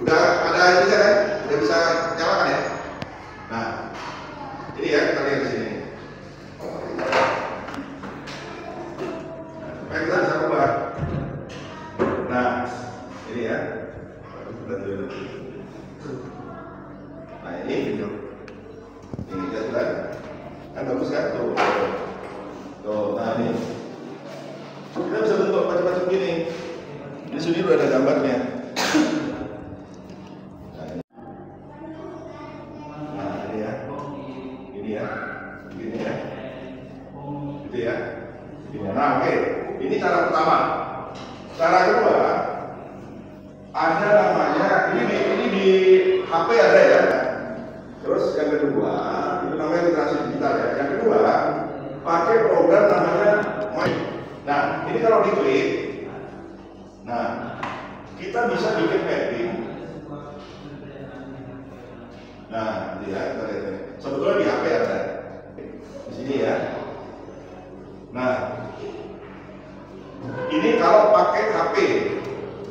Udah ada ini kan? Udah bisa nyalakan ya? Nah, ini ya kita lihat di sini. Nah, kita bisa ubah. Nah, ini ya. Nah, ini video. Ini kita sudah. Kan bagus kan? Tuh. Tuh, nah ini. Kita bisa bentuk macam-macam gini. Di sini udah ada gambarnya. Nah, ini ya. Ini ya. Ini ya. Gitu ya. Nah, oke. Ini cara pertama. Cara kedua, ada namanya ini di HP ada ya. Terus yang kedua, itu namanya literasi digital ya. Yang kedua, pakai program namanya Mind. Nah, ini kalau diklik, nah kita bisa bikin mapping. Nah, ya, kita lihat ini. Sebetulnya di HP ada, di sini ya. Nah, ini kalau pakai HP,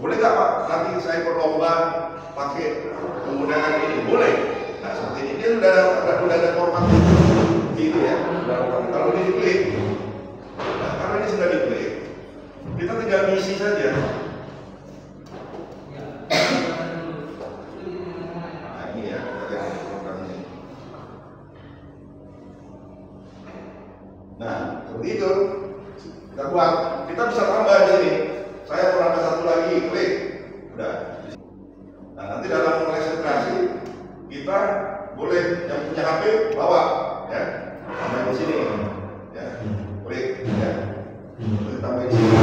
boleh nggak Pak? Nanti saya berlomba pakai menggunakan ini, boleh. Nah, seperti ini dia sudah ada format gitu ya. Kalau ini diklik, nah, karena ini sudah diklik, kita tinggal ngisi saja. Nah, ini ya, kita lihat program ini. Nah, seperti itu. Kita buat, kita bisa tambah di sini. Saya mau nambah satu lagi, klik, udah. Nah, nanti dalam konsentrasi kita boleh yang punya HP bawa, ya, tambah di sini, ya, klik, ya, boleh tambah di sini.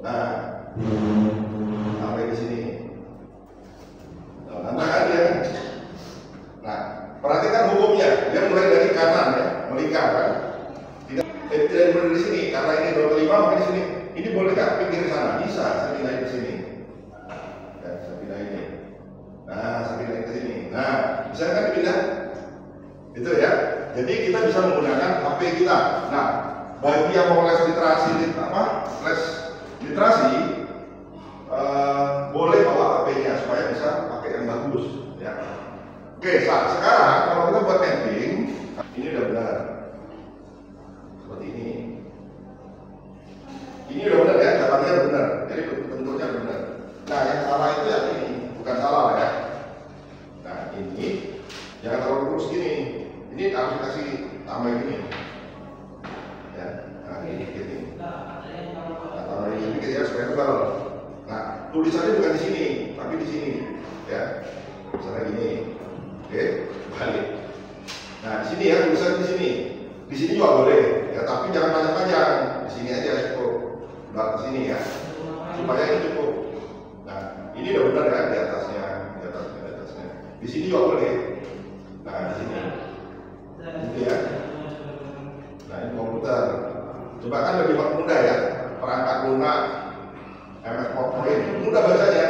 Nah, tambah di sini. Nah, tambahkan ya. Nah, perhatikan hukumnya, dia mulai dari kanan ya, melingkar kan. Tidak boleh di sini karena ini 25 maka di sini. Ini boleh nggak pinggir sana? Bisa, saya pindahin ke sini. Ya, saya pindahin ini. Nah, saya pindahin ke sini. Nah, bisa kan dipindah? Itu ya. Jadi kita bisa menggunakan HP kita. Nah, bagi yang mau les literasi, les literasi, boleh bawa HP-nya supaya bisa pakai yang bagus. Ya. Oke, sekarang kalau kita buat mapping, ini udah benar. Seperti ini. Ini udah benar ya, datanya udah benar. Jadi bentuknya udah benar. Nah, yang salah itu ya ini, bukan salah ya. Nah, ini jangan terlalu lurus gini. Ini harus dikasih tambah ini. Ya, nah ini dikit ini. Nah, tambah ini dikit ya supaya tebal. Nah, tulisannya bukan di sini, tapi di sini. Ya, misalnya gini. Oke, balik. Nah, di sini ya tulisan di sini. Di sini juga boleh, ya, tapi jangan panjang-panjang. Di sini aja cukup. Ke sini ya, supaya ini cukup. Nah, ini udah benar ya di atasnya, di atasnya, di atasnya. Di sini juga boleh. Nah, di sini, gitu ya. Nah, ini komputer. Coba kan lebih mudah ya, perangkat lunak, MS PowerPoint, mudah bacanya.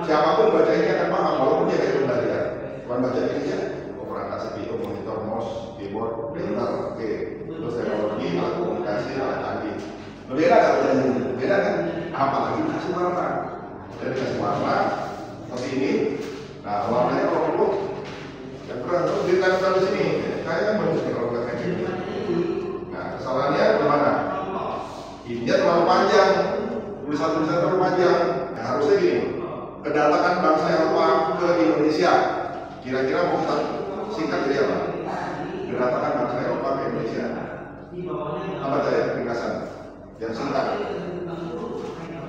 Siapapun baca ini akan paham, walaupun dia kayak benar ya. Bukan baca ini ya. Perangkat CPU, monitor, mouse, keyboard, printer, oke. Terus teknologi, alat komunikasi, alat canggih. Beda nggak bacanya? Beda kan? Apalagi kasih warna. Jadi kasih warna seperti ini. Nah, warnanya kalau perlu, yang kurang terus ditempel di sini. Kayaknya kan bagus nih kalau kayak gini. Nah, kesalahannya gimana? Ininya terlalu panjang, tulisan-tulisan terlalu panjang. Nah, harusnya gini. Kedatangan bangsa Eropa ke Indonesia. Kira-kira mau kita singkat jadi apa? Kedatangan bangsa Eropa ke Indonesia. Apa saya ringkasan? Yang singkat.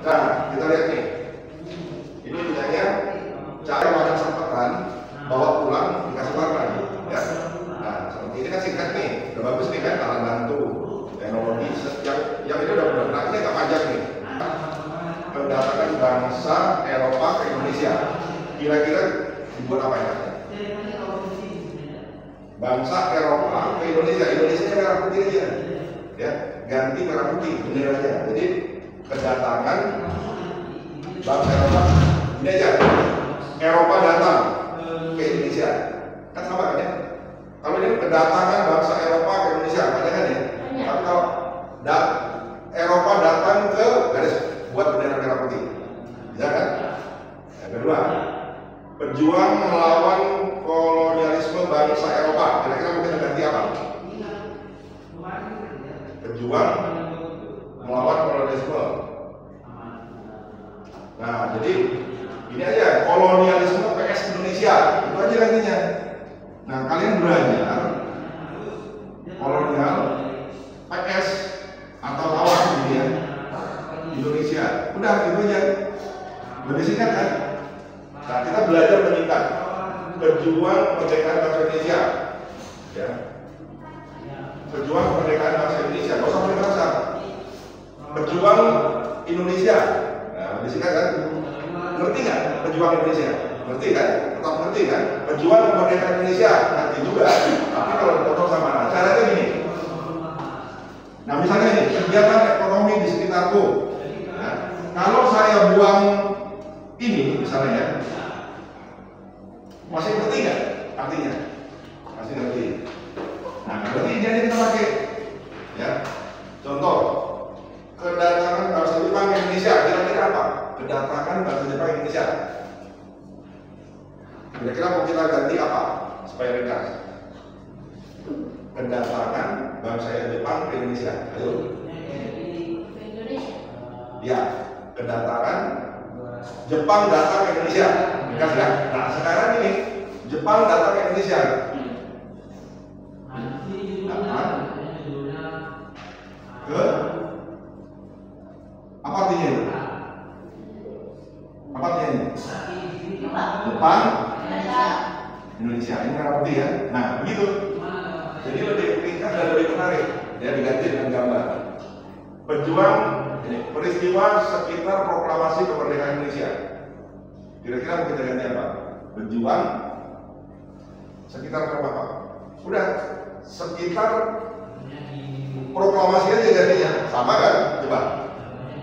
Nah, kita lihat nih. Ini misalnya cara wadah sampaikan bawa pulang dikasih warna, ya. Nah, seperti ini kan singkat nih, udah bagus nih kan, alat bantu, teknologi, yang ini udah benar. Nah, ini agak panjang nih. Kedatangan bangsa Eropa ke Indonesia. Kira-kira dibuat apa ya? Bangsa Eropa ke Indonesia. Indonesia merah putih aja, ya. Ganti merah putih benderanya. Jadi kedatangan bangsa Eropa ini aja. Eropa datang ke Indonesia, kan sama kan ya? Kalau ini kedatangan bangsa Eropa ke Indonesia, ada kan ya? Tapi kalau Eropa datang ke garis buat bendera merah putih, bisa kan? kedua, pejuang melawan kolonialisme bangsa Eropa. Kira-kira mungkin ganti apa? Pejuang melawan kolonialisme. Nah, jadi ini aja kolonialisme PS Indonesia, itu aja gantinya. Nah, kalian belajar kolonial PS atau lawan gitu ya, Indonesia. Udah gitu aja. Lebih singkat kan? Nah, kita belajar meningkat pejuang kemerdekaan bangsa Indonesia. Ya. Pejuang kemerdekaan bangsa Indonesia, gak usah pakai bahasa. Pejuang Indonesia. Nah, lebih singkat kan? Ngerti nggak pejuang Indonesia? Ngerti kan? Tetap ngerti kan? Pejuang kemerdekaan Indonesia ngerti juga. Tapi kalau dipotong sama caranya gini. Nah, misalnya ini kegiatan ekonomi di sekitarku. Nah, kalau saya buang ini misalnya ya, masih ngerti nggak artinya? Masih ngerti. Nah, berarti ini aja kita pakai. Ya, contoh kedatangan bangsa Jepang ke Indonesia kira-kira apa? Kedatangan bangsa Jepang ke Indonesia. Kira-kira mau kita ganti apa supaya ringkas? Kedatangan bangsa Jepang ke Indonesia. Ayo. Ya, kedatangan Jepang datang ke Indonesia. Ringkas ya. Nah, sekarang ini Jepang datang ke Indonesia. Datang ke apa artinya itu? Apa artinya ini? Jepang Indonesia. Ini kan arti ya. Nah, begitu. Jadi lebih ringkas dan lebih menarik. Ya, diganti dengan gambar. Pejuang ini peristiwa sekitar proklamasi kemerdekaan Indonesia. Kira-kira mau kita ganti apa? Pejuang sekitar apa? Udah sekitar proklamasi aja gantinya. Sama kan? Coba.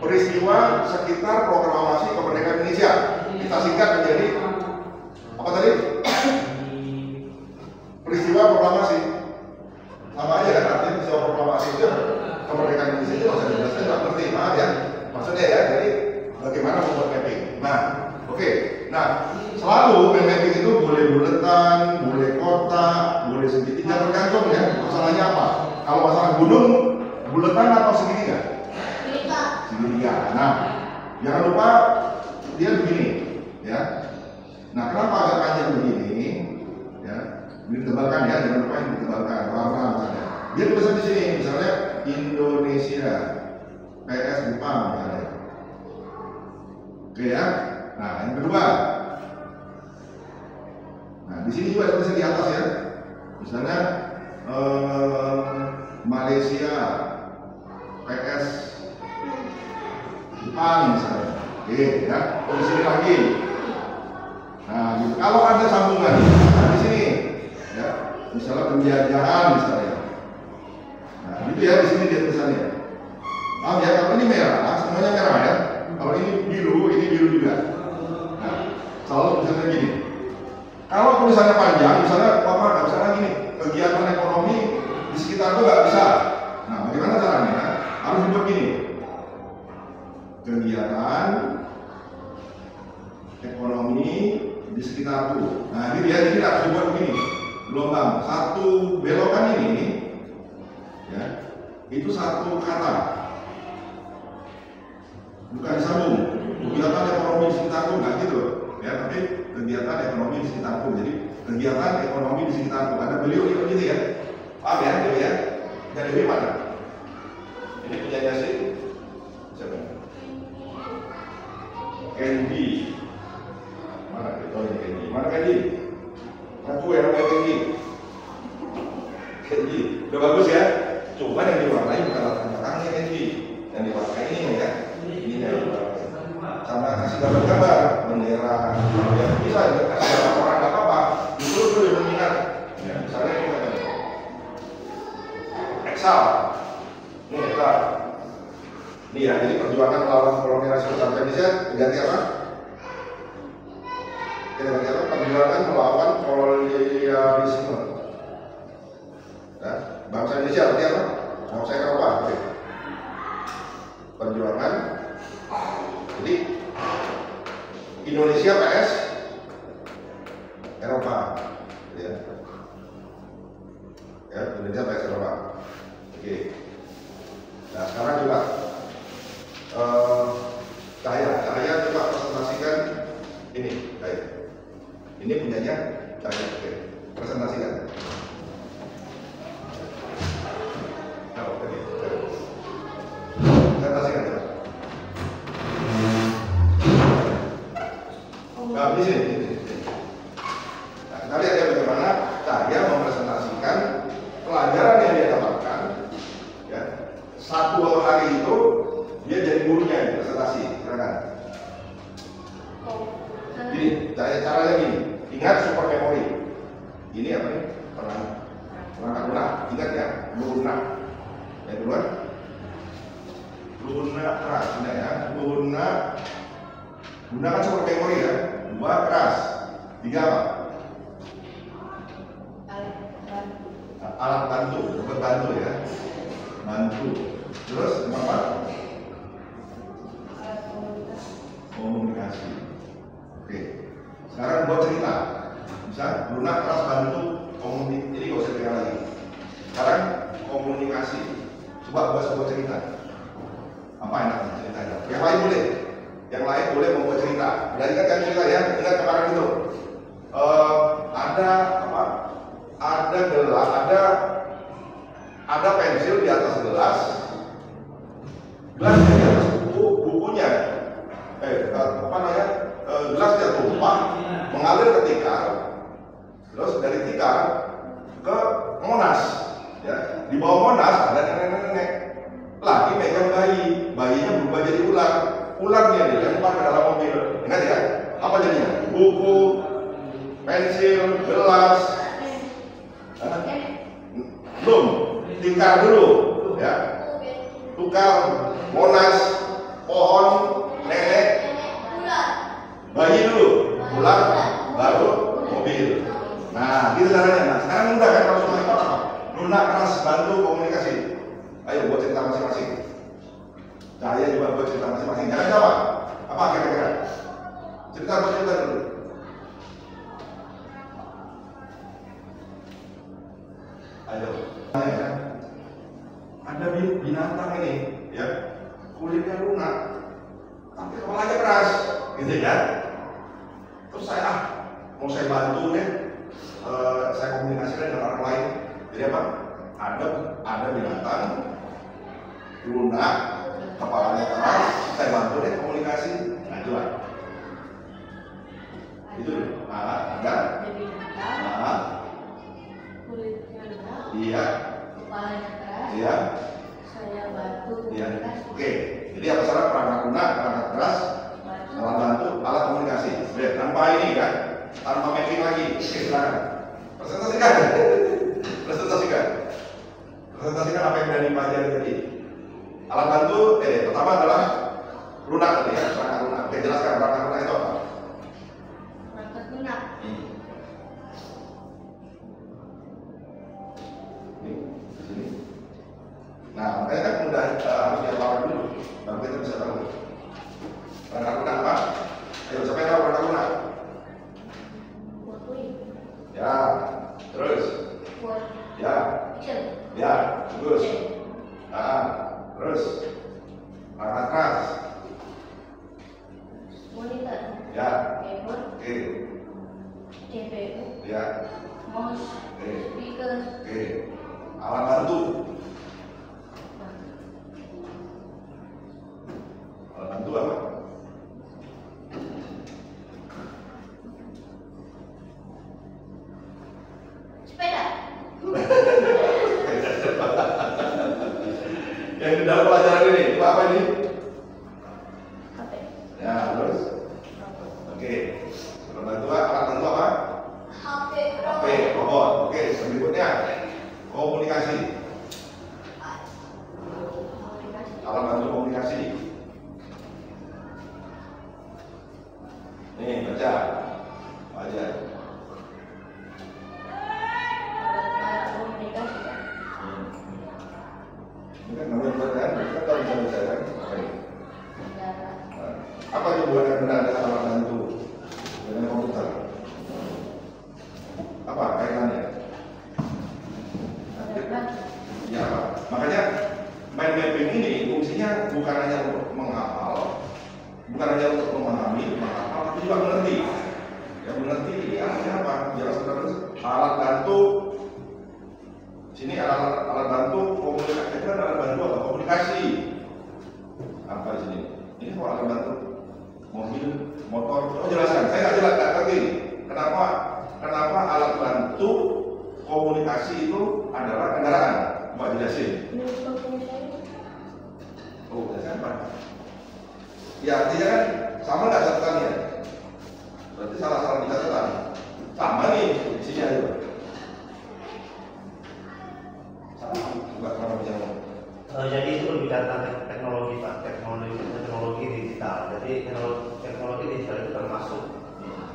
Peristiwa sekitar proklamasi kemerdekaan Indonesia. Kita singkat menjadi apa tadi? Peristiwa proklamasi. Sama aja kan artinya peristiwa proklamasi itu kemerdekaan Indonesia itu maksudnya jelasnya nggak ngerti, maaf ya. Maksudnya ya, jadi bagaimana membuat mapping. Nah, oke. Nah, selalu mapping itu boleh buletan, boleh kotak, boleh segitiga, tergantung ya. Masalahnya apa? Kalau masalah gunung, buletan atau segitiga? Segitiga. Nah, jangan lupa dia begini, ya. Nah, kenapa agak panjang begini? Ya, ini ditebalkan ya, jangan lupa ini ditebalkan. Warna misalnya. Dia tulisan di sini, misalnya Indonesia, PS Jepang misalnya. Oke ya. Nah, yang kedua. Nah, di sini juga tulisan di atas ya. Misalnya Malaysia, PS Jepang misalnya. Oke ya. Di sini lagi. Nah, gitu. Kalau ada sambungan, nah di sini, ya, misalnya penjajahan misalnya. Nah, gitu ya di sini dia tulisannya. Maaf ya, kalau ini merah, semuanya merah ya. Kalau ini biru juga. Nah, selalu tulisannya gini. Kalau tulisannya panjang, misalnya Bapak nggak bisa lagi nih, kegiatan ekonomi di sekitar itu nggak bisa. Nah, bagaimana caranya? Harus dibuat gini. Kegiatan ekonomi di sekitarku. Nah, ini dia, jadi harus dibuat begini. Gelombang satu belokan ini, ya, itu satu kata, bukan disambung. Kegiatan ekonomi di sekitarku nggak gitu, ya, tapi kegiatan ekonomi di sekitarku. Jadi kegiatan ekonomi di sekitarku. Ada beliau itu gitu ya. Paham ya, Dewi ya? Dan Dewi mana? Ini punyanya sih. Siapa? Candy. Mana kita ini Candy? Mana Candy? Aku yang namanya Candy. Candy, udah bagus ya. Cuma yang diwarnai bukan latar belakangnya Candy. Yang diwarnai ini ya. Ini yang sama kasih gambar-gambar bendera. Ya bisa kasih gambar orang nggak apa-apa. Justru itu yang mengingat. Ya, misalnya ini apa? Excel. Ini Excel. Ini ya, jadi perjuangan melawan kolonialisme bangsa Indonesia diganti apa? Ganti apa? Perjuangan melawan kolonialisme. Nah, bangsa Indonesia berarti apa? Bangsa Eropa. Oke. Perjuangan. Jadi Indonesia PS Eropa, ya. Ya, Indonesia PS Eropa. Oke. Nah, sekarang coba Cahaya coba presentasikan ini, ini punyanya Cahaya. Oke, presentasikan. Nah, oke. Presentasikan coba. Nah, di sini. Nah, kita lihat ya bagaimana Cahaya mempresentasikan pelajaran yang dia dapatkan. Ya, satu hari itu dia jadi gurunya di presentasi. Silakan. Jadi caranya gini. Ingat super memory. Ini apa nih? Perangkat lunak. Ingat ya, lunak. Yang kedua, lunak keras. Ingat ya, lunak. Gunakan super memory ya. 2 keras. 3 apa? Alat bantu. Dapat bantu ya. Bantu. Terus apa? Komunikasi. Oke. Sekarang buat cerita. Bisa lunak keras bantu komunikasi. Ini gak usah pegang lagi. Sekarang komunikasi. Coba buat sebuah cerita. Apa enaknya ceritanya? Yang lain boleh. Yang lain boleh membuat cerita. Dan ingat kan cerita ya. Ingat kemarin itu. Ada apa? Ada gelas. Ada pensil di atas gelas. Gelas di atas bukunya. Apa namanya? Gelasnya tumpah, mengalir ke tikar, terus dari tikar ke Monas. Ya, di bawah Monas ada nenek-nenek lagi megang bayinya berubah jadi ular. Ularnya dilempar ke dalam mobil. Ingat ya? Apa jadinya? Buku, pensil, gelas. Belum, tikar dulu, ya. Tukar, Monas, pohon, nenek, bayi dulu, ular, baru mobil. Nah, gitu caranya. Nah, sekarang mudah kan kalau semua itu apa? Lunak keras bantu komunikasi. Ayo buat cerita masing-masing. Cahaya juga buat cerita masing-masing. Jangan jawab. Apa kira-kira? Cerita dulu. Ayo. Ada binatang ini, ya, kulitnya lunak, tapi kepalanya keras, gitu ya. Terus mau saya bantu deh, saya komunikasikan dengan orang lain. Jadi apa? Ada binatang lunak, kepalanya keras, saya bantu deh komunikasi. Nah, coba. Itu, ada. Kulitnya lunak. Iya. Kepalanya keras. Iya. Saya bantu. Iya. Oke. Jadi apa salah perangkat lunak, perangkat keras, alat bantu, alat komunikasi. Lihat, tanpa ini kan, tanpa mapping lagi. Oke, silakan. Presentasikan. Presentasikan apa yang sudah dipelajari tadi. Alat bantu, pertama adalah lunak tadi ya, perangkat lunak. Oke, jelaskan perangkat lunak itu apa? Perangkat lunak. Ini, di sini. Nah, makanya kan mudah harus diapakan dulu, baru kita bisa tahu. Perangkat lunak apa? Ayo, siapa yang tahu perangkat lunak? Ya, terus. Ya, ya, bagus. Terus. Perangkat keras. Monitor. Ya. Keyboard. Oke. CPU. Ya. Mouse. Oke. Speaker. Oke. Alat bantu. Alat bantu apa? Sepeda. Yang di dalam pelajaran ini, itu apa ini? HP. Ya, terus? Oke. Alat bantu apa? HP. HP, robot. Oke, berikutnya komunikasi. Alat bantu komunikasi. Nih, baca. Baca. Ini kan namanya buat kan? Kita tahu bisa kan? Apa itu buat yang benar ada alat bantu? juga mengerti. Yang mengerti ini artinya apa? Jelas benar alat bantu. Sini alat bantu komunikasi. Itu kan alat bantu apa? Komunikasi. Apa di sini? Ini kok alat bantu mobil, motor. Oh jelaskan. Saya nggak jelas. Nggak ngerti. Kenapa alat bantu komunikasi itu adalah kendaraan? Mbak jelasin. Oh, jelasin apa? Ya artinya kan sama nggak catatannya? Berarti salah di catatan. Sama nih di sini aja. Sama nggak pernah bisa ngomong. Jadi itu berbicara tentang teknologi Pak, teknologi digital. Jadi teknologi digital itu termasuk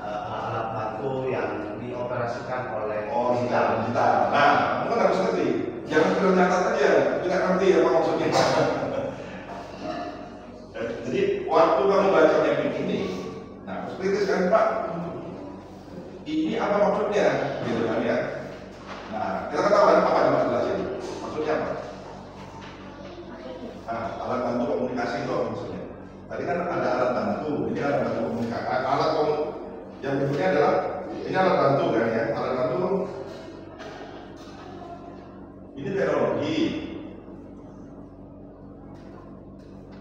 alat bantu yang dioperasikan oleh digital. Nah, kamu kan harus ngerti. Jangan sekedar nyatat aja, tidak ngerti apa maksudnya. Jadi waktu kamu bacanya begini, nah kritis kan Pak, ini apa maksudnya, gitu kan ya? Nah, kita ketahuan apa yang jelasin, maksudnya apa? Nah, alat bantu komunikasi itu apa maksudnya? Tadi kan ada alat bantu, ini alat bantu komunikasi. Yang berikutnya adalah ini alat bantu kan ya, alat bantu ini teknologi.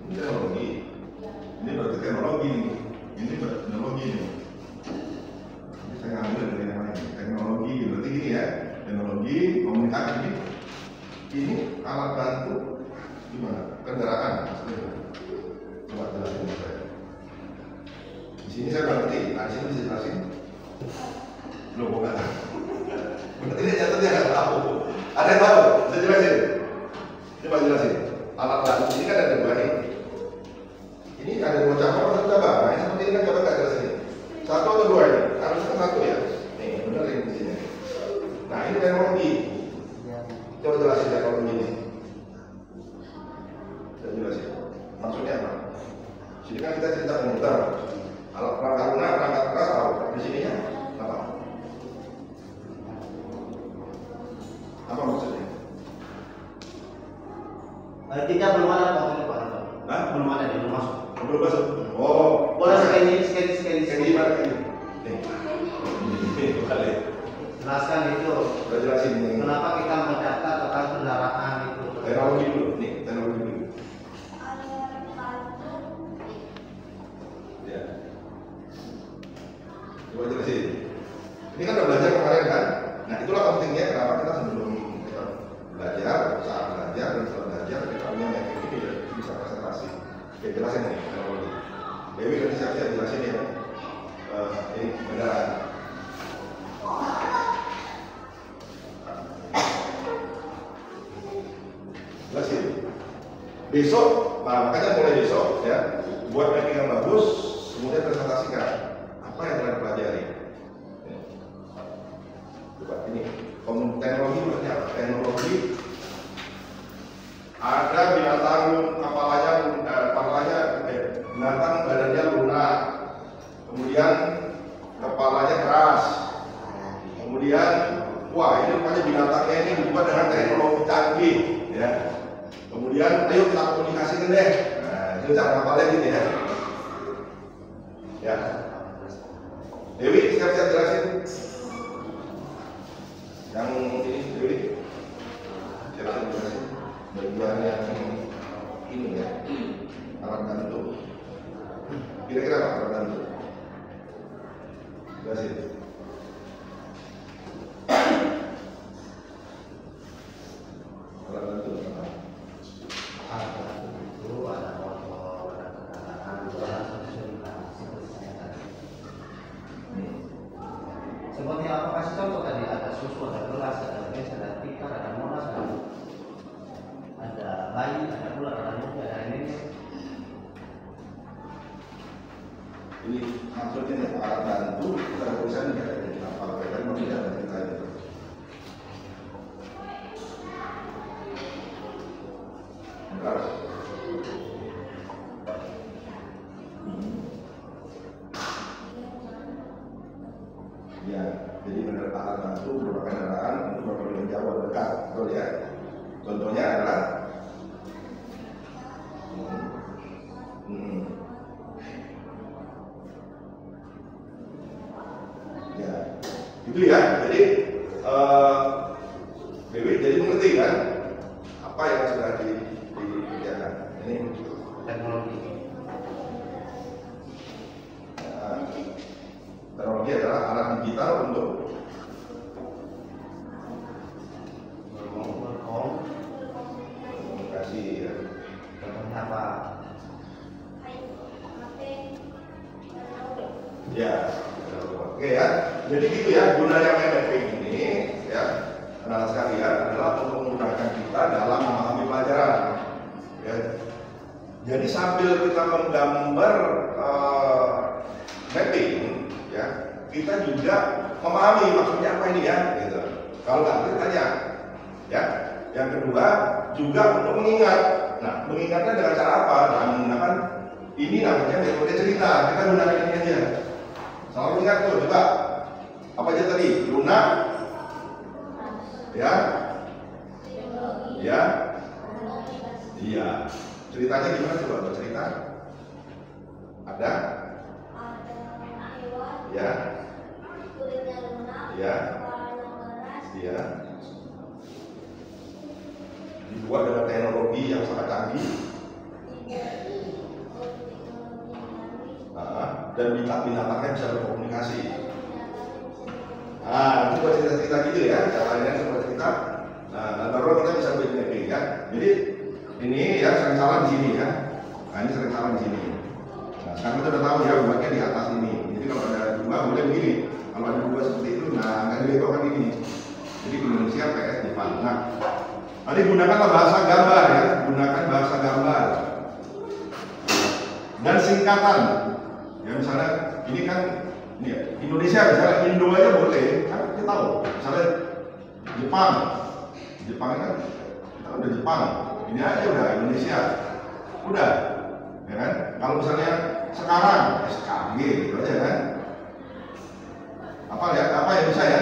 Ini teknologi. Ini berarti teknologi nih. Ini teknologi nih. Ini saya ngambil dari yang lain. Teknologi berarti gini ya. Teknologi komunikasi ini alat bantu gimana? Kendaraan. Coba jelasin saya. Di sini saya berarti. Nah, di sini bisa jelasin. Belum bukan. Berarti dia jatuhnya nggak tahu. Ada yang tahu? Bisa jelasin? Coba jelasin. Alat bantu ini kan ada dua nih. Ini ada dua cabang atau satu cabang? Nah, ini seperti ini kan coba nggak jelasin. Satu atau dua ini? Harusnya satu ya. Nih, benar ini di sini. Nah, ini teknologi. Coba jelasin teknologi ini. Coba jelasin. Maksudnya apa? Sini kan kita cerita komputer. Alat perangkat lunak, perangkat keras tahu. Di sininya apa? Apa maksudnya? Tidak belum ada waktu itu Pak. Hah? Belum ada, belum masuk. Belum masuk. Oh, Boleh sekali. Ini mana ini? Nih. Ini balik. Jelaskan itu. Udah jelasin ini. Kenapa kita mencatat tentang kendaraan itu? Teknologi dulu. Nih, teknologi dulu. Ya. Coba jelasin. Ini kan udah belajar kemarin kan? Nah, itulah pentingnya kenapa kita sebelum kita belajar, saat belajar dan setelah belajar kita punya metode ini ya bisa presentasi. Oke, jelasin nih teknologi. Dewi nanti siap-siap jelasin ya. Ini kendaraan. Jelasin. Besok, nah makanya mulai besok ya, buat mapping yang bagus, kemudian presentasikan apa yang telah dipelajari. Coba ini teknologi maksudnya apa? Teknologi ada binatang binatang badannya lunak, kemudian kepalanya keras, kemudian wah ini rupanya binatangnya ini dibuat dengan teknologi canggih ya. Kemudian ayo kita komunikasikan deh. Nah, itu cara ngapalnya gitu ya. Ya. Dewi siap-siap jelasin. Yang ini Dewi jelasin bagian yang ini ya, alat bantu. Kira-kira apa alat bantu? Jelasin. Alat bantu apa? Alat bantu itu ada motor, ada kendaraan, ada seperti apa kasih contoh tadi, ada susu, ada gelas, ada gas, ada tikar, ada monas, ada bayi, ada ular, ada nyamuk, ada ini. Ini maksudnya alat bantu kita tulisan nggak ada di apa kan mau tidak ada cerita itu. Benar. Ya, jadi benar alat bantu berupa kendaraan untuk berpergian jauh atau dekat, betul ya. Contohnya adalah Gitu ya. Jadi Dewi jadi mengerti kan apa yang sudah dikerjakan. Ini teknologi. Teknologi adalah alat digital untuk komunikasi ya. Contohnya apa? Ya, oke ya. Jadi gitu ya, gunanya mapping ini ya, anak sekalian adalah untuk memudahkan kita dalam memahami pelajaran. Ya. Jadi sambil kita menggambar mapping, ya, kita juga memahami maksudnya apa ini ya, gitu. Kalau nggak tanya, ya. Yang kedua juga untuk mengingat. Nah, mengingatnya dengan cara apa? Dengan menggunakan ini namanya metode cerita. Kita gunakan ini aja. Selalu ingat tuh, coba apa aja tadi? Lunak, ya, ya, iya. Ceritanya gimana coba bercerita? Ada? Ya, ya, ya. Dibuat dengan teknologi yang sangat canggih. Dan binatang-binatangnya bisa berkomunikasi. Nah, itu buat cerita-cerita gitu ya, caranya sebuah cerita. Nah, baru kita bisa buat mapping ya. Jadi ini ya sering salah di sini ya. Nah, ini sering salah di sini. Nah, sekarang kita udah tahu ya buatnya di atas ini. Jadi kalau ada dua boleh begini. Kalau ada dua seperti itu, nah nggak dibetulkan ini. Jadi Indonesia PS Jepang. Nah, tadi gunakanlah bahasa gambar ya, gunakan bahasa gambar dan singkatan. Ya misalnya ini kan ini ya, Indonesia misalnya Indo aja boleh, kan kita tahu. Misalnya Jepang, Jepang kan kita udah Jepang, ini aja udah Indonesia, udah, ya kan? Kalau misalnya sekarang SKG gitu aja kan? Apa ya? Apa yang bisa ya?